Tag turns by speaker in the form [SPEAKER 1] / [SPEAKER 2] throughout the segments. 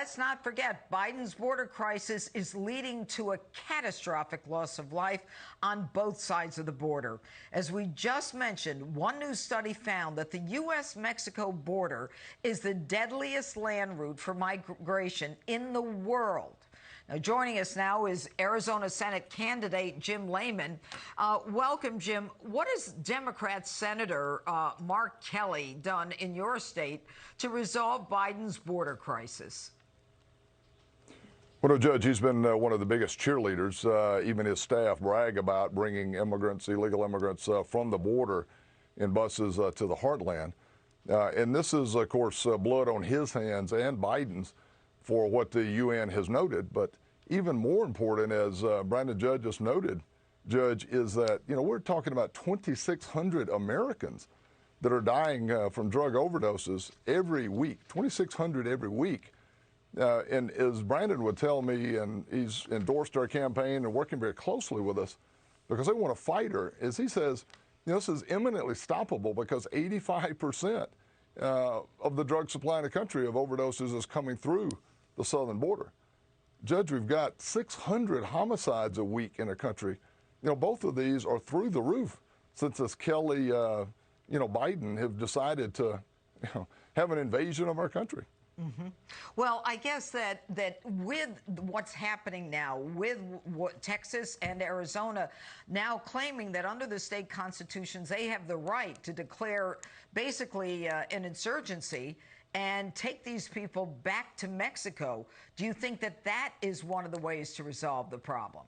[SPEAKER 1] Let's not forget, Biden's border crisis is leading to a catastrophic loss of life on both sides of the border. As we just mentioned, one new study found that the U.S.-Mexico border is the deadliest land route for migration in the world. Now, joining us now is Arizona Senate candidate Jim Layman. Welcome, Jim. What has Democrat Senator Mark Kelly done in your state to resolve Biden's border crisis?
[SPEAKER 2] Well, Judge, he's been one of the biggest cheerleaders. Even his staff brag about bringing immigrants, illegal immigrants from the border in buses to the heartland. And this is, of course, blood on his hands and Biden's for what the UN has noted. But even more important, as Brandon Judge just noted, Judge, is that, we're talking about 2,600 Americans that are dying from drug overdoses every week, 2,600 every week. And as Brandon would tell me, and he's endorsed our campaign and working very closely with us because they want to fight her, as he says, this is imminently stoppable because 85% of the drug supply in the country of overdoses is coming through the southern border. Judge, we've got 600 homicides a week in the country. Both of these are through the roof since this Kelly, Biden have decided to have an invasion of our country.
[SPEAKER 1] Mm-hmm. Well, I guess that with what's happening now, with Texas and Arizona now claiming that under the state constitutions, they have the right to declare basically an insurgency and take these people back to Mexico. Do you think that that is one of the ways to resolve the problem?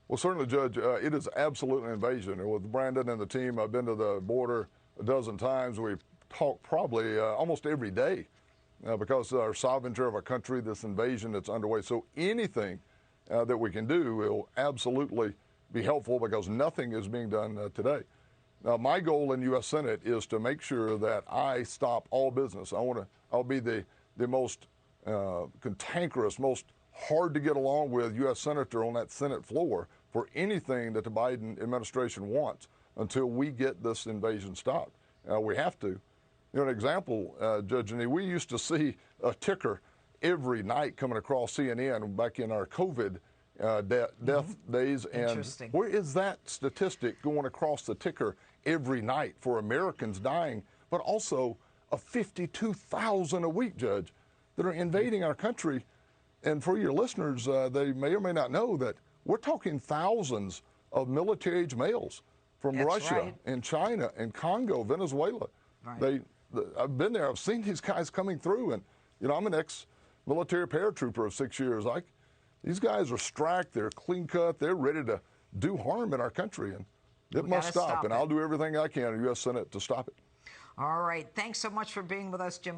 [SPEAKER 2] Well, certainly, Judge, it is absolutely an invasion. And with Brandon and the team, I've been to the border a dozen times. We've talked probably almost every day because of our sovereignty of our country, this invasion that's underway. So anything that we can do will absolutely be helpful because nothing is being done today. Now, my goal in U.S. Senate is to make sure that I stop all business. I'll be the most cantankerous, most hard to get along with U.S. Senator on that Senate floor for anything that the Biden administration wants until we get this invasion stopped. We have to. An example, Judge Jeanine, we used to see a ticker every night coming across CNN back in our COVID death days. And where is that statistic going across the ticker every night for Americans dying, but also 52,000 a week, Judge, that are invading our country? And for your listeners, they may or may not know that we're talking thousands of military-age males from Russia and China and Congo, Venezuela. Right. I've been there. I've seen these guys coming through. And, I'm an ex-military paratrooper of 6 years. These guys are strapped. They're clean cut. They're ready to do harm in our country. And it must stop. And I'll do everything I can in the U.S. Senate to stop it.
[SPEAKER 1] All right. Thanks so much for being with us, Jim.